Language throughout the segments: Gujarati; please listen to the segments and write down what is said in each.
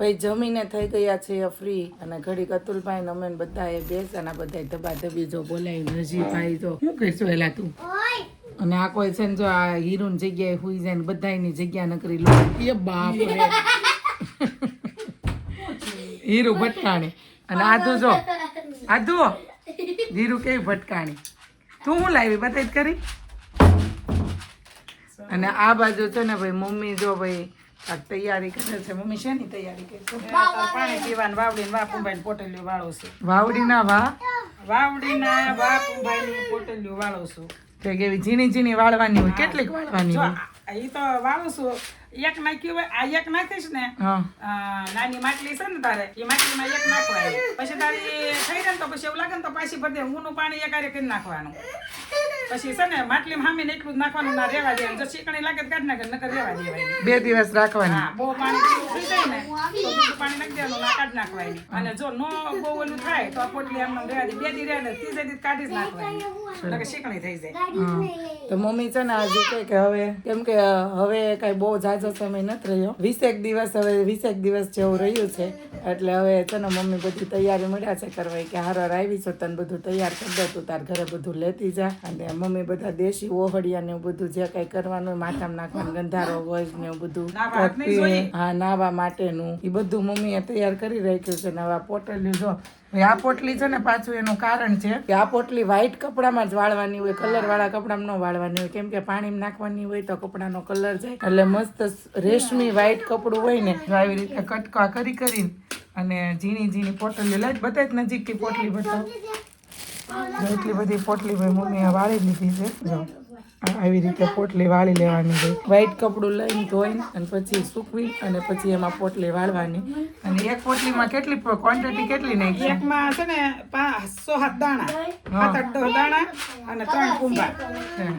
ભાઈ જમીને થઈ ગયા છે ફ્રી અને ઘડીક અતુલભાઈ ને અમે બધાએ બેસવાના બધા ધબાધબી જો બોલાવી રજીભાઈ જો શું કરશો એલા તું અને આ કોઈ છે ને જો આ હીરું જગ્યાએ હુઈ જાય ને બધાની જગ્યા નકરી લો એ બાપ રે હીરું ભટકાણી અને આધુ જો આધુ હીરું કેવી ભટકાણી તું હું લાવી બતાવી કરી અને આ બાજુ છે ને ભાઈ મમ્મી જો ભાઈ આ તૈયારી કરે છે મમ્મી શેની તૈયારી કરે છે પાણી પીવાનું વાવડીને વાપુભાઈ પોટલીઓ વાળો છું વાવડીના વાવડીના વાપુભાઈ પોટલીઓ વાળો છું તે કેવી ઝીણી ઝીણી વાળવાની હોય કેટલીક વાળવાની હોય એ તો વાળું છું એક નાખ્યું હોય આ એક નાખીશ ને નાની માટલી છે ને તારે એ માટલીમાં એક નાખવાની પછી તારી થઈ જાય ને તો પછી એવું લાગે ને તો પાછી ભરી દે ઊનું પાણી એક હારે કરી નાખવાનું પછી છે ને માટલીમાં સામે એટલું જ નાખવાનું ના રેવા દેવાનું જો ચીકણી લાગે તો કાઢી નાખે નકર રેવા દેવાની 2 દિવસ રાખવાની હા બહુ પાણી પીવું થઈ જાય ને તો બીજું પાણી નાખી દેવાનું ના કાઢી નાખવાની અને જો નો બહુ ઓલું થાય તો આ પોટલી આમ રેવા દે 2 દી રહે ને 3 દી કાઢી જ નાખવાની નકર ચીકણી થઈ જાય તો મમ્મી છે ને આજે કહે કે હવે કેમ કે હવે કઈ બહુ ઝાઝો સમય નથી રહ્યો 20 દિવસ હવે 20 દિવસ જેવું રહ્યું છે એટલે હવે છે ને મમ્મી બધી તૈયારી મળ્યા છે કરવા કે હારવાર આવી છો તને બધું તૈયાર કરી દે તું તાર ઘરે બધું લેતી જા અને મમ્મી બધા દેશી ઓહળિયા ને એવું બધું જે કઈ કરવાનું હોય માથામાં નાખવાનું ગંધારો વજ ને એવું બધું હા નાવા માટેનું એ બધું મમ્મીએ તૈયાર કરી રાખ્યું છે નવા પોટલી જો આ પોટલી છે ને પાછું એનું કારણ છે કે આ પોટલી વ્હાઈટ કપડામાં જ વાળવાની હોય કલર વાળા કપડામાં ન વાળવાની હોય કેમ કે પાણીમાં નાખવાની હોય તો કપડાનો કલર જાય એટલે મસ્ત રેશમી વ્હાઈટ કપડું હોય ને આવી રીતે કટકા કરીને અને ઝીણી ઝીણી પોટલી લઈ બધા જ નજીકથી પોટલી બતાવો એટલી બધી પોટલી ભાઈ મમ્મીએ વાળી લીધી છે જો આવી રીતે પોટલી વાળી લેવાની હોય વ્હાઈટ કપડું લઈને ધોઈને અને પછી સૂકવી અને પછી એમાં પોટલી વાળવાની અને એક પોટલીમાં કેટલી ક્વોન્ટિટી કેટલી નાખી એકમાં છે ને 5-7 દાણા 7-8 દાણા અને 3 પૂંભા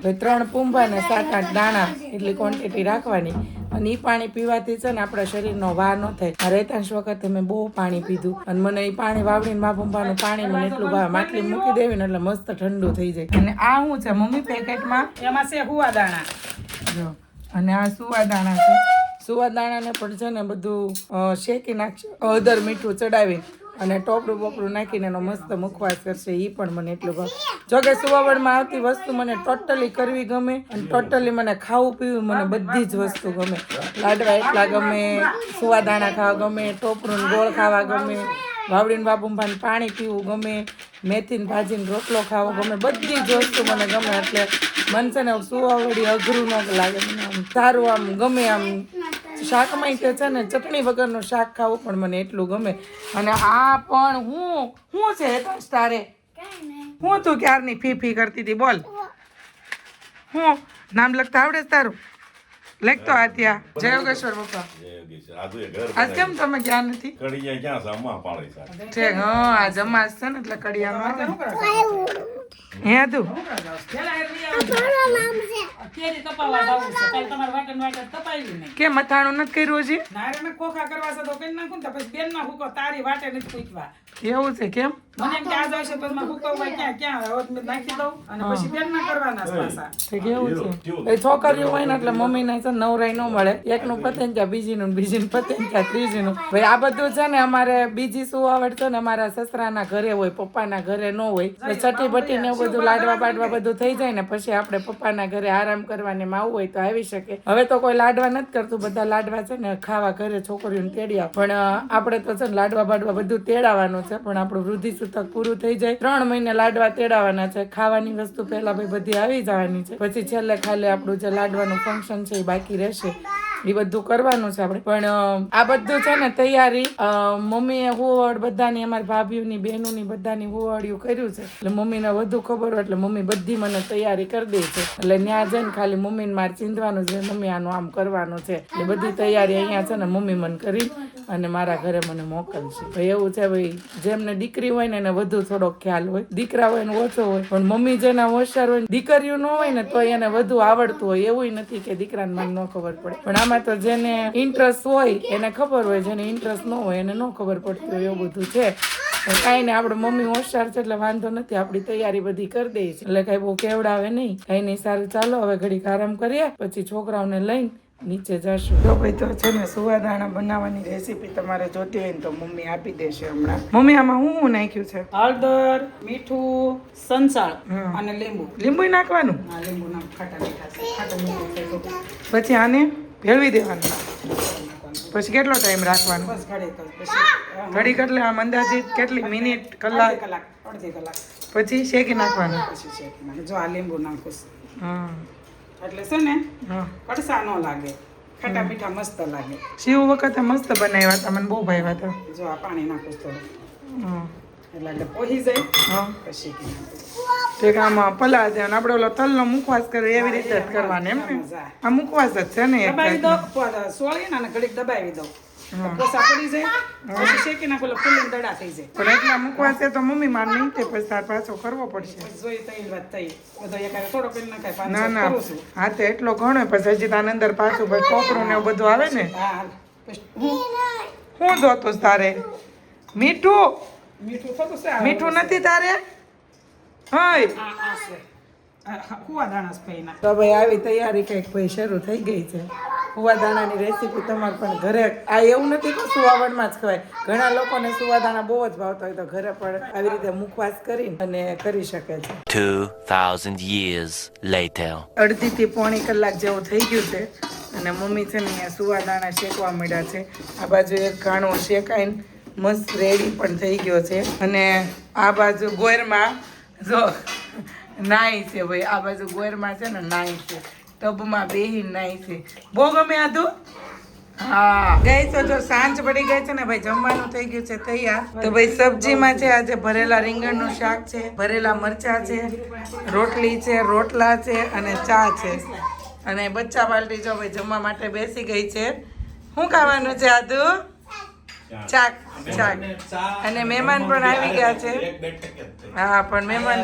3 પૂંભા ને 7-8 દાણા એટલી ક્વોન્ટિટી રાખવાની અને એ પાણી પીવાથી છે ને આપણા શરીરનો વાર ન થાય રહેતાંશ વખતે મેં બહુ પાણી પીધું અને મને એ પાણી વાવડીને માપંપાનું પાણી મને એટલું ભાવે માટલી મૂકી દેવી ને એટલે મસ્ત ઠંડુ થઈ જાય અને આ શું છે મમ્મી પેકેટમાં એમાં છે હુવા દાણા જો અને આ સુવા દાણા છે સુવા દાણાને પણ છે ને બધું શેકી નાખશે હળદર મીઠું ચડાવી અને ટોપરું બોપરું નાખીને એનો મસ્ત મુખવાસ કરશે એ પણ મને એટલું ભાવે જો કે સુવાવડમાં આવતી વસ્તુ મને ટોટલી કરવી ગમે અને ટોટલી મને ખાવું પીવું મને બધી જ વસ્તુ ગમે લાડવા એટલા ગમે સુવા દાણા ખાવા ગમે ટોપરું ગોળ ખાવા ગમે વાવડીને બાપુભાને પાણી પીવું ગમે મેથીને ભાજીને રોટલો ખાવો ગમે બધી જ વસ્તુ મને ગમે એટલે મન છે ને સુવાવડી અઘરું ન લાગે મને આમ સારું આમ ગમે આમ શાકમાં તે છે ને ચટણી વગરનું શાક ખાવું પણ મને એટલું ગમે અને આ પણ હું છે તારે હું તું ક્યારની ફી કરતી હતી બોલ હું નામ લખતા આવડે છે તારું લખતો આ ત્યાં જય યોગેશ્વર પપ્પા આજ કેમ તમે ક્યાં નથી છે હા આ જમાસ છે ને એટલે કડિયામાં હે તું કે મથાણું નથી કર્યું હજી ખોખા કરવા છે તો કઈ નાખું તો પછી બેન ના હુકો તારી વાટે નથી પૂછવા એવું છે કેમ મને એમ કે આ જશે તો માં હુકવવા ક્યાં હવે નાખી દઉં અને પછી બેન ના કરવાના પાછા કેવું છે એ છોકરીઓ હોય ને એટલે મમ્મી ને છે નવરાઈ ન મળે એકનું પતે ત્યાં બીજીનું બીજીનું પતે ત્યાં ત્રીજીનું ભાઈ આ બધું છે ને અમારે બીજી શું આવડશે ને અમારા સસરાના ઘરે હોય પપ્પાના ઘરે ન હોય છઠ્ઠી બટ્ટી ને એવું બધું લાડવા બાડવા બધું થઈ જાય ને પછી આપણે પપ્પાના ઘરે આરામ કરવાની આવવું હોય તો આવી શકે હવે તો કોઈ લાડવા નથી કરતું બધા લાડવા છે ને ખાવા ઘરે છોકરીઓને તેડ્યા પણ આપણે તો છે ને લાડવા બાડવા બધું તેડાવવાનું છે પણ આપણું વૃદ્ધિ સૂતક પૂરું થઈ જાય 3 મહિને લાડવા તેડાવવાના છે ખાવાની વસ્તુ પહેલા ભાઈ બધી આવી જવાની છે પછી છેલ્લે ખાલી આપણું જે લાડવાનું ફંક્શન છે એ બાકી રહેશે એ બધું કરવાનું છે આપણે પણ આ બધું છે ને તૈયારી મમ્મીએ હોવડ બધાની અમારી ભાભીઓની બહેનોની બધાની હોવડિયું કર્યું છે એટલે મમ્મીને વધુ ખબર હોય એટલે મમ્મી બધી મને તૈયારી કરી દે છે એટલે ત્યાં જઈને ખાલી મમ્મીને મારે ચીંધવાનું છે મમ્મી આનું આમ કરવાનું છે એટલે બધી તૈયારી અહીંયા છે ને મમ્મી મને કરી અને મારા ઘરે મને મોકલશે ભાઈ એવું છે ભાઈ જેમને દીકરી હોય ને એને વધુ થોડોક ખ્યાલ હોય દીકરા હોય ને ઓછો હોય પણ મમ્મી જેના હોશિયાર હોય દીકરીઓ ન હોય ને તો એને વધુ આવડતું હોય એવું નથી કે દીકરાને મને ન ખબર પડે પણ આમાં તો જેને ઇન્ટરેસ્ટ હોય એને ખબર હોય જેને ઇન્ટરેસ્ટ ન હોય એને ન ખબર પડતી હોય એવું બધું છે કાંઈ ને આપણે મમ્મી હોશિયાર છે એટલે વાંધો નથી આપણી તૈયારી બધી કરી દે છે એટલે કઈ બહુ કેવડાવે નહીં કઈ નહીં સારું ચાલો હવે ઘડીક આરામ કરીએ પછી છોકરાઓને લઈને નીચે જશું. તો ભાઈ તો છે ને સુવાદાણા બનાવવાની રેસીપી તમારે જોતી હોય ને તો મમ્મી આપી દેશે હમણાં. મમ્મી આમાં હું નાખ્યું છે? હળદર, મીઠું, સંચાળ હમ. અને લીંબુ. લીંબુ નાખવાનું? હા, લીંબુ નામ ખાટા મીઠા છે. ખાટા મીઠું છે તો પછી આને ભેળવી દેવાનું. નાખવાનું. પછી કેટલો ટાઈમ રાખવાનો? બસ ઘડી તો પછી ઘડીક એટલે આમ અંદાજિત કેટલી મિનિટ કલાક? અડધી કલાક પછી શેકી નાખવાનું. પછી શેકી નાખે. જો આ લીંબુ નાખું છું. હા એટલે છે ને હા. કડસા ન લાગે, ખાટા મીઠા મસ્ત લાગે. શિવ વખતે મસ્ત બનાવ્યા હતા, મને બહુ ભાવ્યા હતા. જો આ પાણી નાખું છું થોડું, હા એટલે પોહી જાય હા. પછી શેકી નાખું. તે આમાં પલા દે અને આપણે ઓલો તલનો મુખવાસ કરે એવી રીતે જ કરવાનો એમ ને? આ મુખવાસ જ છે ને એક દબાવી જાતનો. દો, સોળીને અને ઘડીક દબાવી દો. પોસા પડી જાય પછી શેકી નાખો એટલે ફૂલીને દડા થઈ જાય. પણ એટલા મુખવાસ છે તો મમ્મી માર નહીં તે પછી તાર પાછો કરવો પડશે. પછી જોઈ તઈ વાત થઈ બધો એકારે થોડો કરી નખાય. પાંચ ના સાત ના કરું છું. હા તે એટલો ઘણો પછી હજી તાર અંદર પાછું પછી ટોપરું ને એવું બધું આવે ને. હા હાલ. પછી હું હું જોતું તારે? મીઠું મીઠું થતું છે આ મીઠું નથી તારે? હા આ છે હુવા દાણા સ્પેના. તો ભાઈ આવી તૈયારી કંઈક ભાઈ શરૂ થઈ ગઈ છે. સુવાદાણાની રેસીપી તમારે પણ ઘરે આ એવું નથી કે સુવાવડમાં જ ખવાય. ઘણા લોકોને સુવાદાણા બહુ જ ભાવતા હોય તો ઘરે પણ આવી રીતે મુખવાસ કરીને અને કરી શકે છે. 2,000 years later. અડધીથી પોણી કલાક જેવું થઈ ગયું છે અને મમ્મી છે ને અહીંયા સુવાદાણા શેકવા માંડ્યા છે. આ બાજુ એક ઘાણો શેકાઈને મસ્ત રેડી પણ થઈ ગયો છે અને આ બાજુ ગોયરમાં જો નાઈ છે ભાઈ. આ બાજુ ગોયરમાં છે ને નાઈ છે, ટબમાં બેહી નાઈ છે. બહુ ગમે આ તું? હા ગઈ તો જો સાંજ પડી ગઈ છે ને ભાઈ, જમવાનું થઈ ગયું છે તૈયાર. તો ભાઈ સબ્જીમાં છે આજે ભરેલા રીંગણનું શાક છે, ભરેલા મરચા છે, રોટલી છે, રોટલા છે અને ચા છે. અને બચ્ચા પાર્ટી જો ભાઈ જમવા માટે બેસી ગઈ છે. શું ખાવાનું છે આદુ? ચાક ચાક. અને મહેમાન પણ આવી ગયા છે. હા પણ મહેમાન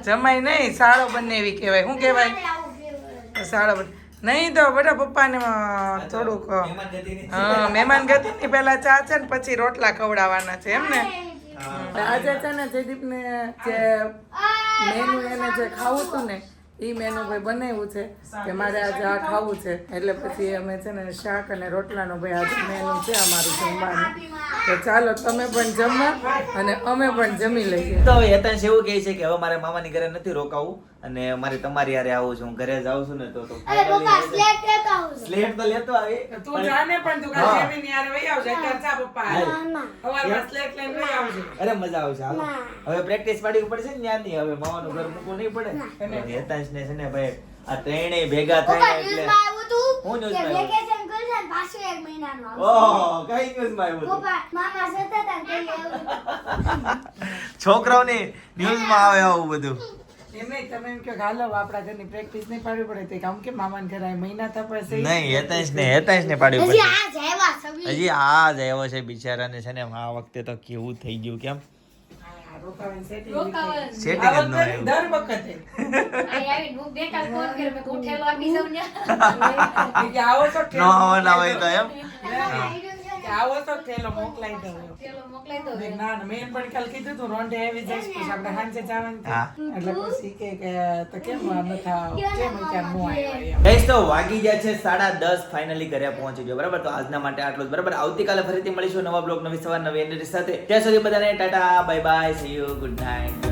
જમાઈ નહીં, સાળો બંને એવી કહેવાય. શું કહેવાય? સાળો બંને નહીં તો બધા પપ્પાને થોડુંક હા મહેમાન ગતિ ની પેલા ચા છે ને પછી રોટલા ખવડાવવાના છે એમ ને. આજે છે ને જયદીપને જે મેનુ એને જે ખાવું હતું ને એ મેનુ ભાઈ બનાવ્યું છે કે મારે આજે આ ખાવું છે એટલે પછી અમે છે ને શાક અને રોટલાનો ભાઈ આજે મેનુ છે અમારું જમવાનું. તો ચાલો તમે પણ જમવા અને અમે પણ જમી લઈએ. તો હવે હેતાંશ એવું કહે છે કે હવે મારે મામાની ઘરે નથી રોકાવું અને મારે તમારી હારે આવું છું. હું ઘરે જાઉં છું ને તો સ્લેટ તો લેતો આવી. તું જાને પણ તું કાલે જેમીની હારે વઈ આવજે. અત્યારે ચા પપ્પા હારે સવારમાં સ્લેટ લઈને વઈ આવજે. અરે મજા આવશે હાલો. હવે પ્રેક્ટિસ પાડવી પડશે ને ત્યાંની. હવે મામાનું ઘર મૂકવું નહીં પડે. હેતાંશ ને છે ને ભાઈ આ ત્રણેય ભેગા થાય એટલે હું ન્યૂઝમાં ઓહો કઈ ન્યૂઝમાં આવ્યું? છોકરાઓની ન્યૂઝમાં આવે આવું બધું. એમ નહીં તમે એમ કહો કે હાલો આપણા ઘરની પ્રેક્ટિસ નહીં પાડવી પડે તો કામ કે મામાને ઘરે આ મહિના તપાસે નહીં હેતાંશ ને પાડવી પડે. હજી આ જ આવ્યો છે બિચારાને છે ને આ વખતે તો કેવું થઈ ગયું કેમ રોકાવાની setting સેટિંગ જ ન આવ્યું. દર વખતે કે આવો તો ન આવવાના હોય તો એમ કે આવો તો થેલો મોકલાઈ દઉં. ના ના મેં પણ કાલ કીધું તું રોંઢે આવી જઈશ પછી આપણે સાંજે જવાનું હા. એટલે પછી કે તો કેમ નથા કેમ અત્યારે નો આવ્યો એમ. ગાઈસ તો વાગી ગયા છે 10:30 ફાઇનલી ઘરે પહોંચી ગયો બરાબર. તો આજના માટે આટલું જ બરાબર. આવતીકાલે ફરીથી મળીશું નવા બ્લોગ નવી સવાર નવી એનર્જી સાથે. ત્યાં સુધી બધાને Tata bye bye see you good night.